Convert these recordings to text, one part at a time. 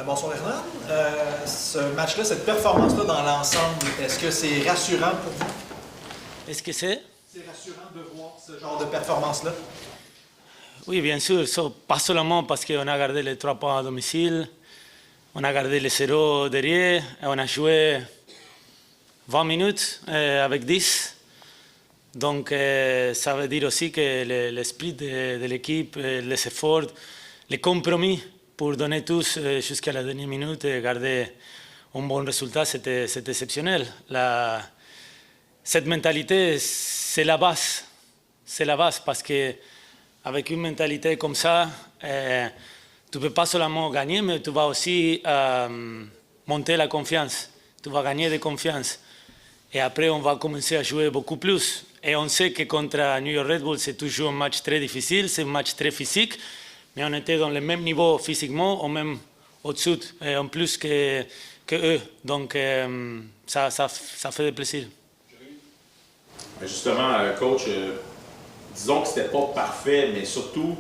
Bonsoir Hernan. Ce match-là, cette performance-là dans l'ensemble, est-ce que c'est rassurant pour vous? Est-ce que c'est? C'est rassurant de voir ce genre de performance-là? Oui, bien sûr. Pas seulement parce qu'on a gardé les 3 points à domicile, on a gardé les 0 derrière, et on a joué 20 minutes avec 10. Donc, ça veut dire aussi que l'esprit de l'équipe, les efforts, les compromis pour donner tous jusqu'à la dernière minute et garder un bon résultat, c'était exceptionnel. Cette mentalité, c'est la base. C'est la base parce qu'avec une mentalité comme ça, tu ne peux pas seulement gagner, mais tu vas aussi monter la confiance. Tu vas gagner de confiance. Et après, on va commencer à jouer beaucoup plus. Et on sait que contre New York Red Bull, c'est toujours un match très difficile, c'est un match très physique. Mais on était dans le même niveau physiquement, ou même au-dessus, en plus que eux. Donc, ça fait plaisir. Justement, coach, disons que ce n'était pas parfait, mais surtout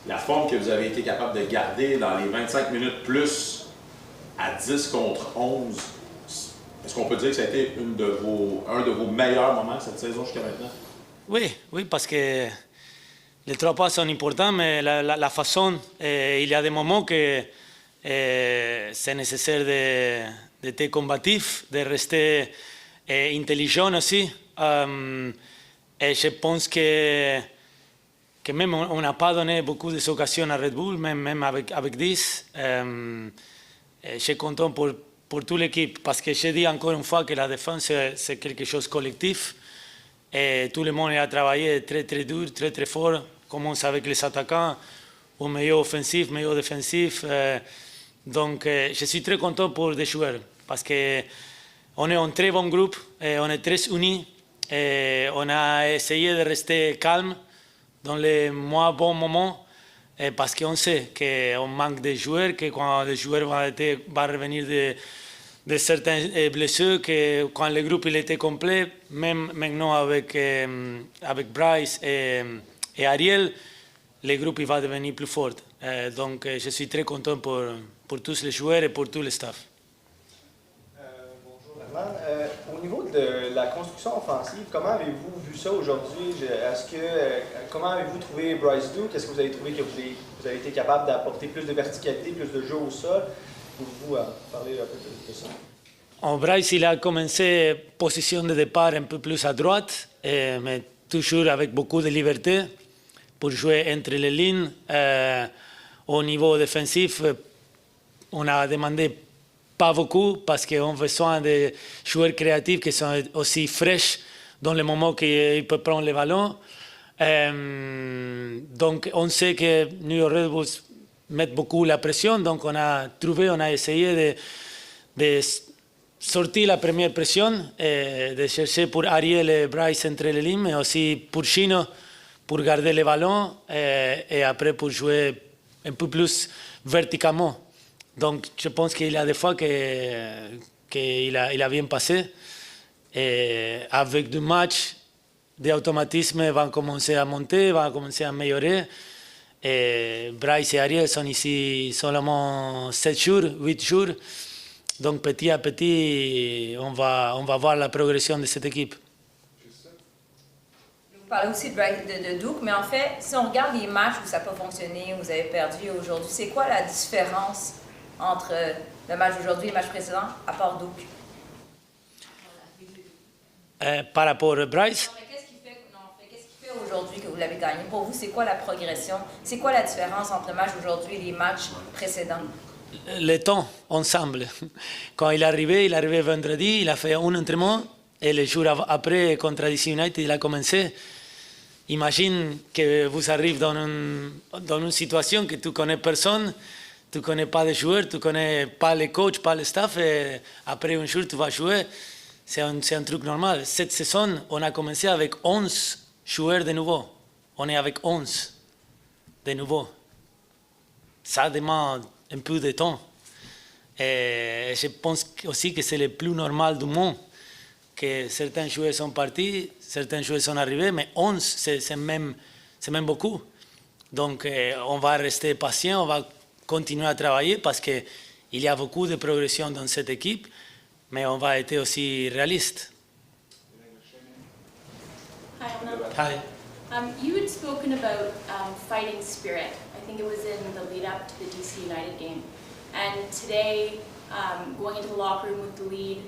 la forme que vous avez été capable de garder dans les 25 minutes plus à 10 contre 11. Est-ce qu'on peut dire que ça a été un de vos meilleurs moments cette saison jusqu'à maintenant? Oui, parce que les 3 points sont importants, mais la façon, il y a des moments que c'est nécessaire d'être combatif, de rester intelligent aussi. Et je pense que même on n'a pas donné beaucoup d'occasions à Red Bull, même avec 10. Je suis content pour toute l'équipe, parce que je dis encore une fois que la défense, c'est quelque chose de collectif. Et tout le monde a travaillé très, très dur, très, très fort. Commence avec les attaquants, au meilleur offensif, meilleur défensif. Donc, je suis très content pour les joueurs, parce qu'on est un très bon groupe, et on est très unis. Et on a essayé de rester calme dans les moins bons moments, parce qu'on sait qu'on manque de joueurs, que quand les joueurs vont revenir de certaines blessures, que quand le groupe il était complet, même maintenant avec Bryce et Ariel, le groupe il va devenir plus fort. Donc je suis très content pour tous les joueurs et pour tout le staff. Bonjour Herman. Au niveau de la construction offensive, comment avez-vous vu ça aujourd'hui? Comment avez-vous trouvé Bryce Duke? Est-ce que vous avez trouvé que vous avez été capable d'apporter plus de verticalité, plus de jeu au sol? Pouvez-vous parler un peu de ça? Bryce il a commencé position de départ un peu plus à droite, mais toujours avec beaucoup de liberté pour jouer entre les lignes. Au niveau défensif, on a demandé pas beaucoup parce qu'on a besoin de joueurs créatifs qui sont aussi fraîches dans le moment qu'ils peuvent prendre le ballon. Donc on sait que New York Red Bulls met beaucoup la pression, donc on a essayé de sortir la première pression, de chercher pour Ariel et Bryce entre les lignes, mais aussi pour Chino pour garder le ballon et après pour jouer un peu plus verticalement. Donc je pense qu'il y a des fois qu'il a bien passé. Et avec du match, des automatismes vont commencer à monter, vont commencer à améliorer. Et Bryce et Ariel sont ici seulement 7 jours, 8 jours. Donc petit à petit, on va voir la progression de cette équipe. Vous parlez aussi de Duke, mais en fait, si on regarde les matchs où ça n'a pas fonctionné, où vous avez perdu aujourd'hui, c'est quoi la différence entre le match d'aujourd'hui et le match précédent, à part Duke? Par rapport à Bryce? Qu'est-ce qui fait aujourd'hui que vous l'avez gagné? Pour vous, c'est quoi la progression? C'est quoi la différence entre le match d'aujourd'hui et les matchs précédents? Le temps ensemble. Quand il est arrivé vendredi, il a fait un entraînement et le jour après, contre DC United, il a commencé. Imagine que vous arrivez dans une situation que tu ne connais personne, tu ne connais pas les joueurs, tu ne connais pas les coachs, pas le staff, et après un jour, tu vas jouer. C'est un truc normal. Cette saison, on a commencé avec 11 joueurs de nouveau. On est avec 11 de nouveau. Ça demande un peu de temps. Et je pense aussi que c'est le plus normal du monde, que certains joueurs sont partis, certains joueurs sont arrivés, mais 11, c'est même beaucoup. Donc, on va rester patient, on va continuer à travailler parce qu'il Il y a beaucoup de progression dans cette équipe, mais on va être aussi réaliste. Hi, Anna. Hi. You had spoken about fighting spirit. I think it was in the lead up to the DC United game. And today, going into the locker room with the lead,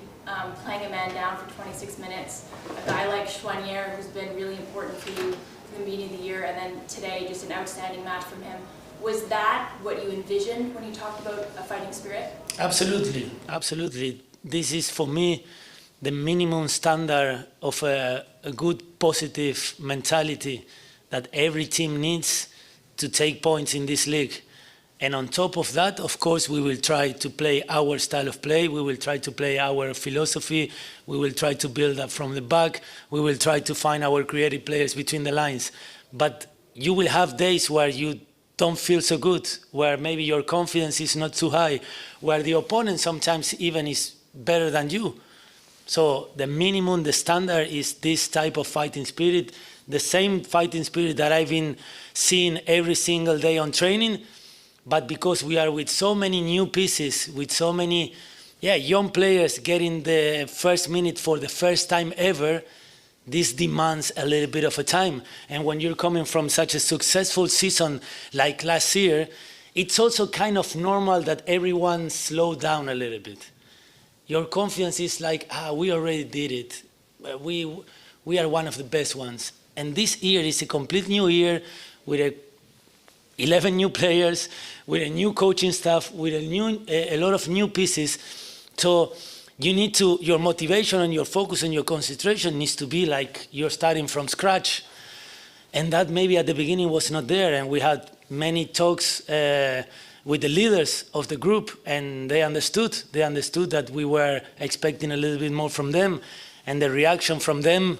playing a man down for 26 minutes, a guy like Chouanier, who's been really important for you from the beginning of the year, and then today, just an outstanding match from him. Was that what you envisioned when you talked about a fighting spirit? Absolutely, absolutely. This is for me the minimum standard of a good positive mentality that every team needs to take points in this league. And on top of that, of course, we will try to play our style of play. We will try to play our philosophy. We will try to build up from the back. We will try to find our creative players between the lines. But you will have days where you don't feel so good, where maybe your confidence is not too high, where the opponent sometimes even is better than you. So the minimum, the standard is this type of fighting spirit, the same fighting spirit that I've been seeing every single day on training. But because we are with so many new pieces, with so many young players getting the first minute for the first time ever, this demands a little bit of a time. And when you're coming from such a successful season like last year, it's also kind of normal that everyone slow down a little bit. Your confidence is like, we already did it. We are one of the best ones. And this year is a complete new year with 11 new players, with a new coaching staff, with a lot of new pieces. So you need to, your motivation and your focus and your concentration needs to be like you're starting from scratch. And that maybe at the beginning was not there. And we had many talks with the leaders of the group, and they understood that we were expecting a little bit more from them. And the reaction from them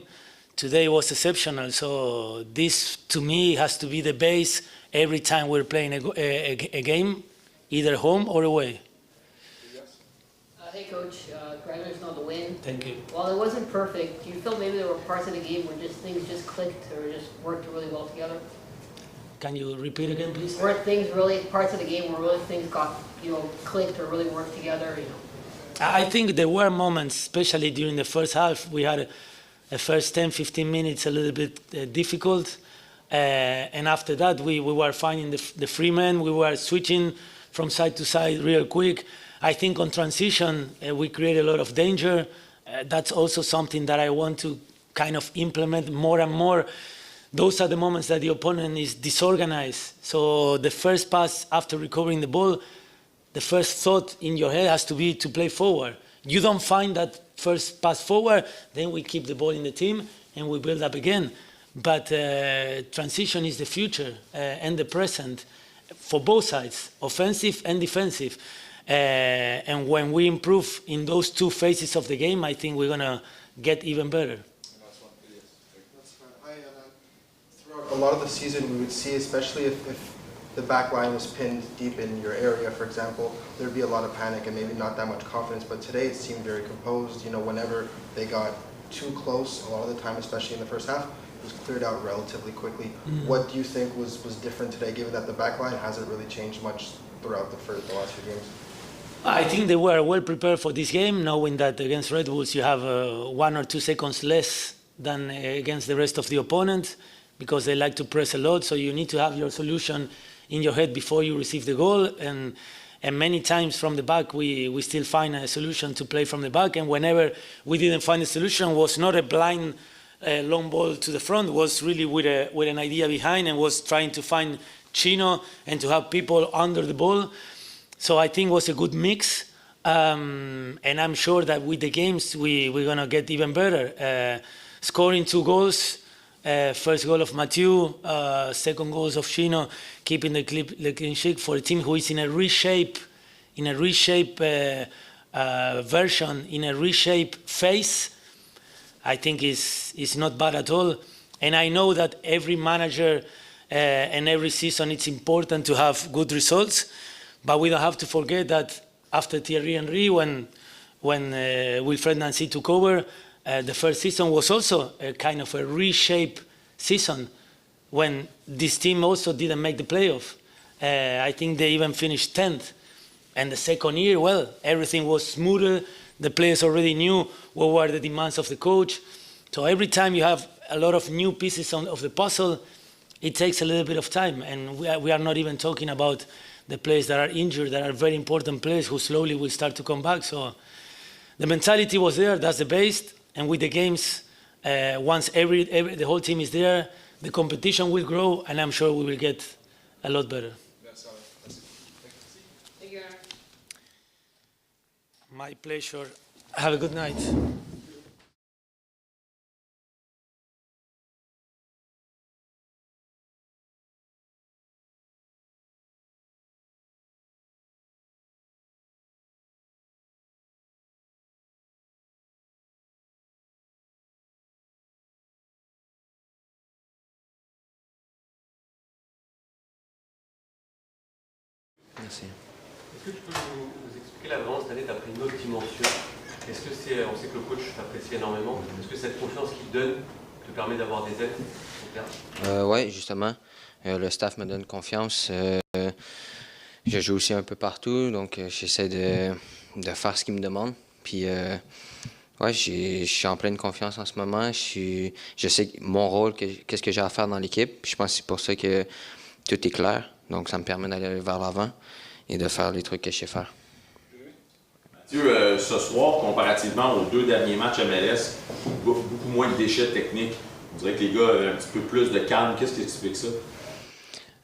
today was exceptional. So this, to me, has to be the base every time we're playing a game, either home or away. Hey Coach, congratulations on the win. Thank you. While it wasn't perfect, do you feel maybe there were parts of the game where things just clicked or just worked really well together? Can you repeat again, please? Were things really, parts of the game where really things got, clicked or really worked together, I think there were moments, especially during the first half, we had a first 10, 15 minutes a little bit difficult. And after that, we were finding the free man. We were switching from side to side real quick. I think on transition, we create a lot of danger. That's also something that I want to kind of implement more and more. Those are the moments that the opponent is disorganized. So the first pass after recovering the ball, the first thought in your head has to be to play forward. You don't find that first pass forward, then we keep the ball in the team and we build up again. But transition is the future and the present for both sides, offensive and defensive. And when we improve in those two phases of the game, I think we're going to get even better. Throughout a lot of the season, we would see, especially if the back line was pinned deep in your area, for example, there'd be a lot of panic and maybe not that much confidence. But today it seemed very composed. Whenever they got too close, a lot of the time, especially in the first half, it was cleared out relatively quickly. What do you think was different today, given that the back line hasn't really changed much throughout the last few games? I think they were well prepared for this game, knowing that against Red Bulls you have 1 or 2 seconds less than against the rest of the opponent, because they like to press a lot. So you need to have your solution in your head before you receive the goal. And many times from the back, we still find a solution to play from the back. And whenever we didn't find a solution, was not a blind long ball to the front, was really with an idea behind, and was trying to find Chino and to have people under the ball. So I think it was a good mix. And I'm sure that with the games, we're going to get even better. Scoring 2 goals, first goal of Mathieu, second goals of Chino, keeping the clean sheet for a team who is in a reshape version, in a reshape phase. I think is not bad at all. And I know that every manager and every season it's important to have good results, but we don't have to forget that after Thierry Henry, when Wilfred Nancy took over, the first season was also a kind of a reshape season when this team also didn't make the playoff. I think they even finished 10th. And the second year, well, everything was smoother. The players already knew what were the demands of the coach. So every time you have a lot of new pieces of the puzzle, it takes a little bit of time. And we are not even talking about the players that are injured, that are very important players who slowly will start to come back. So the mentality was there, that's the base. And with the games, once the whole team is there, the competition will grow, and I'm sure we will get a lot better. Thank you, Aaron. My pleasure. Have a good night. Merci. Est-ce que tu peux nous expliquer là vraiment cette année, tu as pris une autre dimension? Est-ce que c'est, on sait que le coach t'apprécie énormément, est-ce que cette confiance qu'il donne te permet d'avoir des aides sur le terrain? Oui, justement. Le staff me donne confiance. Je joue aussi un peu partout, donc j'essaie de faire ce qu'ils me demandent. Puis, ouais, je suis en pleine confiance en ce moment. Je sais mon rôle, qu'est-ce que j'ai à faire dans l'équipe. Je pense que c'est pour ça que tout est clair. Donc, ça me permet d'aller vers l'avant et de faire les trucs que je sais faire. Mathieu, ce soir, comparativement aux 2 derniers matchs MLS, beaucoup moins de déchets techniques. On dirait que les gars avaient un petit peu plus de calme. Qu'est-ce qui explique ça?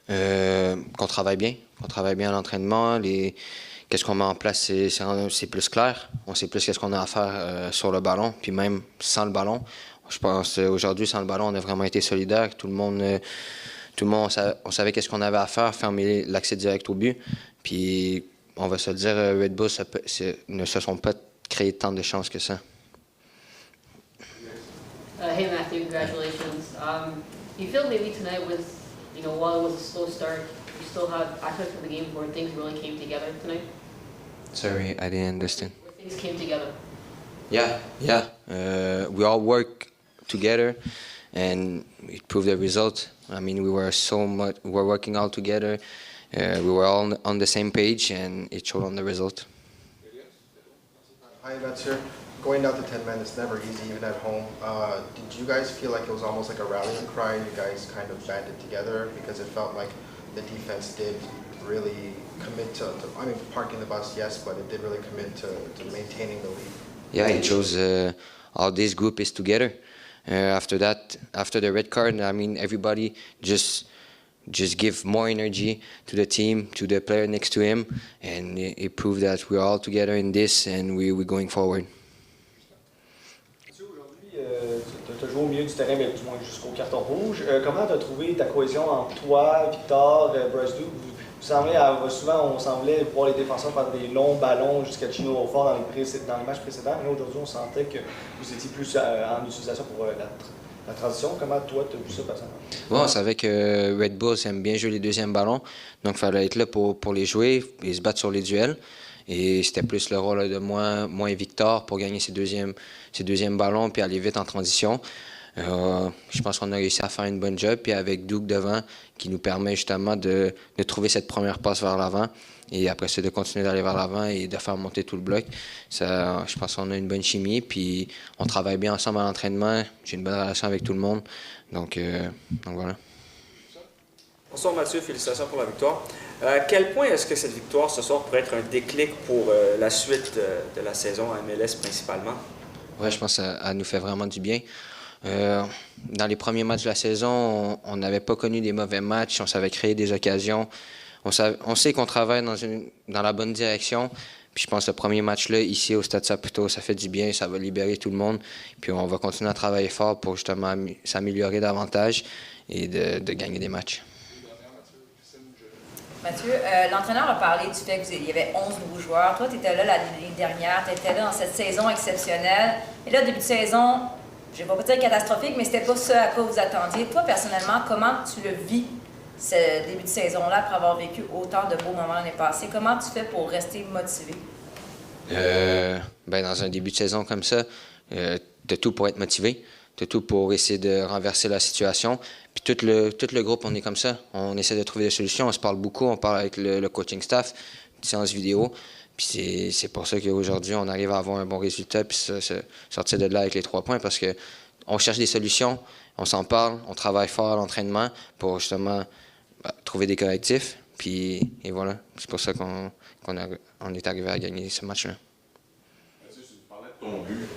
Qu'on travaille bien. Qu'on travaille bien à l'entraînement. Qu'est-ce qu'on met en place, c'est plus clair. On sait plus qu'est-ce qu'on a à faire sur le ballon, puis même sans le ballon. Je pense aujourd'hui, sans le ballon, on a vraiment été solidaires. Tout le monde, on savait qu'est-ce qu'on avait à faire, fermer l'accès direct au but. Puis, on va se le dire, Red Bull ne se sont pas créés tant de chances que ça. Hey Matthew, congratulations. You feel maybe tonight was, while it was a slow start, you still had aspects of the game where things really came together tonight? Sorry, I didn't understand. Where things came together. Yeah. We all work together, and it proved the result. I mean, we were working all together. We were all on the same page, and it showed on the result. Hi, Mathieu. Going down to 10 men, it's never easy, even at home. Did you guys feel like it was almost like a rallying cry? You guys kind of banded together because it felt like the defense did really commit to I mean, parking the bus, yes, but it did really commit to maintaining the lead. Yeah, it shows all this group is together. After the red card, I mean, everybody just give more energy to the team, to the player next to him, and it proved that we're all together in this and we're going forward. Aujourd'hui, tu as joué au milieu du terrain, mais du moins jusqu'au carton rouge. Comment tu as trouvé ta cohésion entre toi, Victor, Bryce Duke? Souvent, on semblait voir les défenseurs faire des longs ballons jusqu'à Chino au fond dans les matchs précédents. Mais là, aujourd'hui, on sentait que vous étiez plus en utilisation pour la transition. Comment toi, tu as vu ça personnellement? Bon, on savait que Red Bulls aime bien jouer les deuxièmes ballons, donc il fallait être là pour les jouer et se battre sur les duels. Et c'était plus le rôle de moi et Victor pour gagner ces deuxièmes ballons puis aller vite en transition. Je pense qu'on a réussi à faire une bonne job, puis avec Duke devant qui nous permet justement de trouver cette première passe vers l'avant et après ça de continuer d'aller vers l'avant et de faire monter tout le bloc. Ça, je pense qu'on a une bonne chimie, puis on travaille bien ensemble à l'entraînement. J'ai une bonne relation avec tout le monde, donc voilà. Bonsoir Mathieu, félicitations pour la victoire. À quel point est-ce que cette victoire ce soir pourrait être un déclic pour la suite de la saison à MLS principalement? Oui, je pense que ça nous fait vraiment du bien. Dans les premiers matchs de la saison, on n'avait pas connu des mauvais matchs, on savait créer des occasions. On sait qu'on travaille dans la bonne direction. Puis je pense que le premier match-là, ici au Stade Saputo, ça fait du bien, ça va libérer tout le monde. Puis on va continuer à travailler fort pour justement s'améliorer davantage et de gagner des matchs. Mathieu, l'entraîneur a parlé du fait qu'il y avait 11 nouveaux joueurs. Toi, tu étais là l'année dernière, tu étais là dans cette saison exceptionnelle. Et là, début de saison, je ne vais pas dire catastrophique, mais c'était pas ce à quoi vous attendiez. Toi, personnellement, comment tu le vis, ce début de saison-là, après avoir vécu autant de beaux moments l'année passée? Comment tu fais pour rester motivé? Dans un début de saison comme ça, tu as tout pour être motivé. Tu as tout pour essayer de renverser la situation. Puis tout le groupe, on est comme ça. On essaie de trouver des solutions. On se parle beaucoup, on parle avec le coaching staff. séances vidéo. Puis c'est pour ça qu'aujourd'hui, on arrive à avoir un bon résultat puis sortir de là avec les 3 points parce que on cherche des solutions, on s'en parle, on travaille fort à l'entraînement pour justement trouver des correctifs. Puis et voilà, c'est pour ça qu'on est arrivé à gagner ce match-là. Tu parlais de ton but.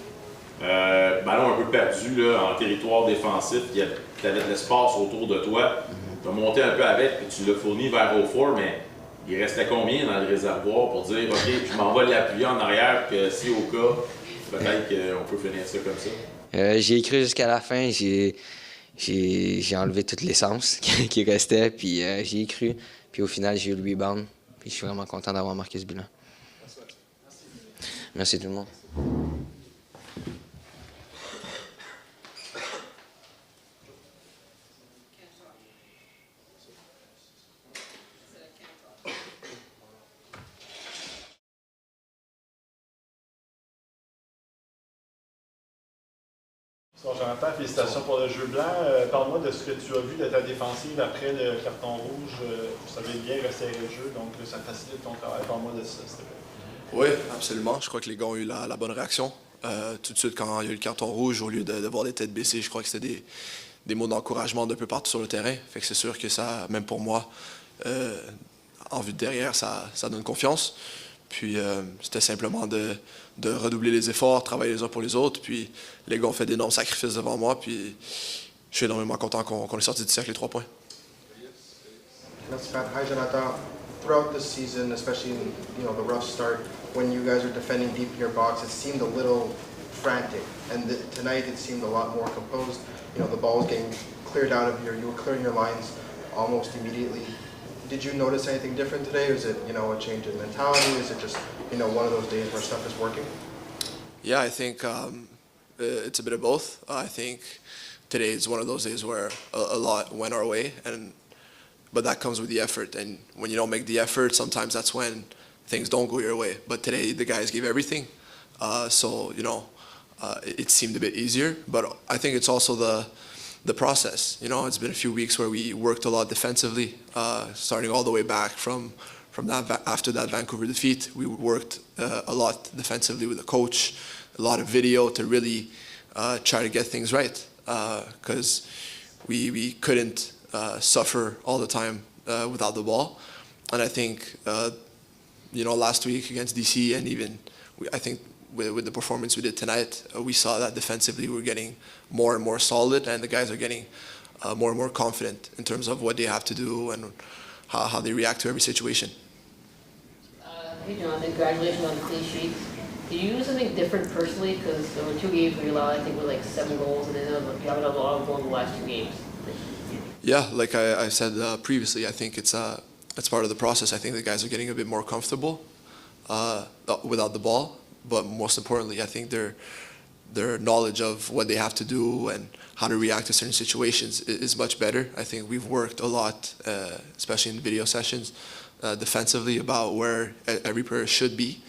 Ballon un peu perdu là, en territoire défensif, tu avais de l'espace autour de toi. Tu as monté un peu avec, puis tu l'as fourni vers au four, mais il restait combien dans le réservoir pour dire, OK, je m'en vais l'appuyer en arrière, que si au cas, peut-être qu'on peut finir ça comme ça? J'ai cru jusqu'à la fin, j'ai enlevé toute l'essence qui restait, puis j'y ai cru. Puis au final, j'ai eu le rebound, puis je suis vraiment content d'avoir marqué ce but-là. Merci tout le monde. Bonjour Jonathan, félicitations pour le jeu blanc. Parle-moi de ce que tu as vu de ta défensive après le carton rouge. Vous savez bien resserrer le jeu, donc ça facilite ton travail. Parle-moi de ça, s'il te plaît. Oui, absolument. Je crois que les gars ont eu la bonne réaction. Tout de suite, quand il y a eu le carton rouge, au lieu de voir les têtes baissées, je crois que c'était des mots d'encouragement d'un peu partout sur le terrain. Fait que c'est sûr que ça, même pour moi, en vue de derrière, ça donne confiance. Puis c'était simplement de redoubler les efforts, travailler les uns pour les autres. Puis les gars ont fait d'énormes sacrifices devant moi. Puis je suis énormément content qu'on est sorti d'ici avec les 3 points. Merci Pat. Hi Jonathan. Throughout the season, especially in the rough start, when you guys are defending deep in your box, it seemed a little frantic. And tonight it seemed a lot more composed. The ball was getting cleared out of you were clearing your lines almost immediately. Did you notice anything different today? Is it, a change in mentality? Is it just, one of those days where stuff is working? Yeah, I think it's a bit of both. I think today is one of those days where a lot went our way, but that comes with the effort. And when you don't make the effort, sometimes that's when things don't go your way. But today, the guys gave everything. So it seemed a bit easier. But I think it's also the process. It's been a few weeks where we worked a lot defensively, starting all the way back from that after that Vancouver defeat. We worked a lot defensively with the coach, a lot of video to really try to get things right, because we couldn't suffer all the time without the ball. And I think last week against DC, and even I think with the performance we did tonight, we saw that defensively we're getting more and more solid, and the guys are getting more and more confident in terms of what they have to do and how they react to every situation. Hey John, congratulations on the clean sheet. Did you do something different personally? Because there were 2 games where you allowed, I think, 7 goals, and then you haven't had a lot of goals in the last 2 games. Yeah, like I said previously, I think it's part of the process. I think the guys are getting a bit more comfortable without the ball. But most importantly, I think their knowledge of what they have to do and how to react to certain situations is much better. I think we've worked a lot, especially in video sessions, defensively about where every player should be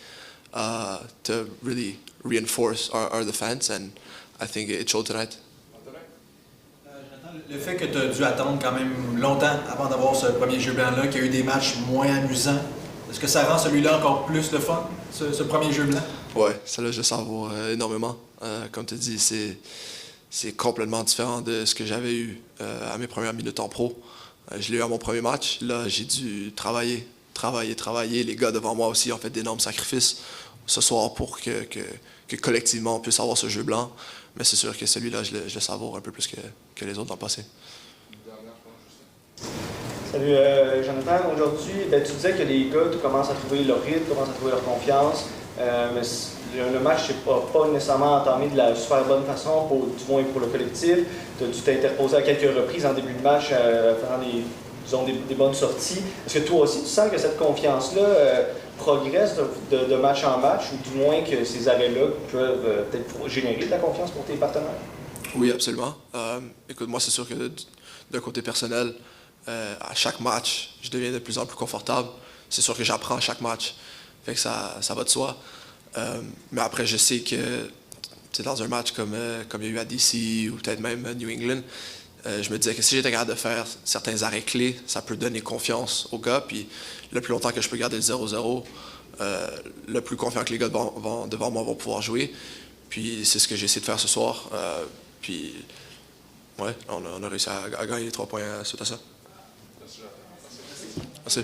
to really reinforce our defense, and I think it showed tonight. Le fait que tu as dû attendre quand même longtemps avant d'avoir ce premier jeu blanc-là, qu'il y a eu des matchs moins amusants, est-ce que ça rend celui-là encore plus le fun, ce premier jeu blanc? Ouais, ça là je savoure énormément. Comme tu dis, c'est complètement différent de ce que j'avais eu à mes premières minutes en pro. Je l'ai eu à mon premier match. Là, j'ai dû travailler. Les gars devant moi aussi ont fait d'énormes sacrifices ce soir pour que collectivement on puisse avoir ce jeu blanc. Mais c'est sûr que celui-là, je le savoure un peu plus que les autres dans le passé. Salut Jonathan. Aujourd'hui, tu disais que les gars commencent à trouver leur rythme, commencent à trouver leur confiance. Mais le match n'est pas nécessairement entamé de la super bonne façon, du moins pour le collectif. Tu t'es interposé à quelques reprises en début de match, faisant des bonnes sorties. Est-ce que toi aussi, tu sens que cette confiance-là progresse de match en match, ou du moins que ces arrêts-là peuvent peut-être générer de la confiance pour tes partenaires? Oui, absolument. Écoute, moi, c'est sûr que d'un côté personnel, à chaque match, je deviens de plus en plus confortable. C'est sûr que j'apprends à chaque match. Fait que ça va de soi. Mais après, je sais que dans un match comme il y a eu à DC ou peut-être même New England, je me disais que si j'étais capable de faire certains arrêts clés, ça peut donner confiance aux gars. Puis le plus longtemps que je peux garder le 0-0, le plus confiant que les gars devant moi vont pouvoir jouer. Puis c'est ce que j'ai essayé de faire ce soir. Puis ouais, on a réussi à gagner les 3 points suite à ça. Merci.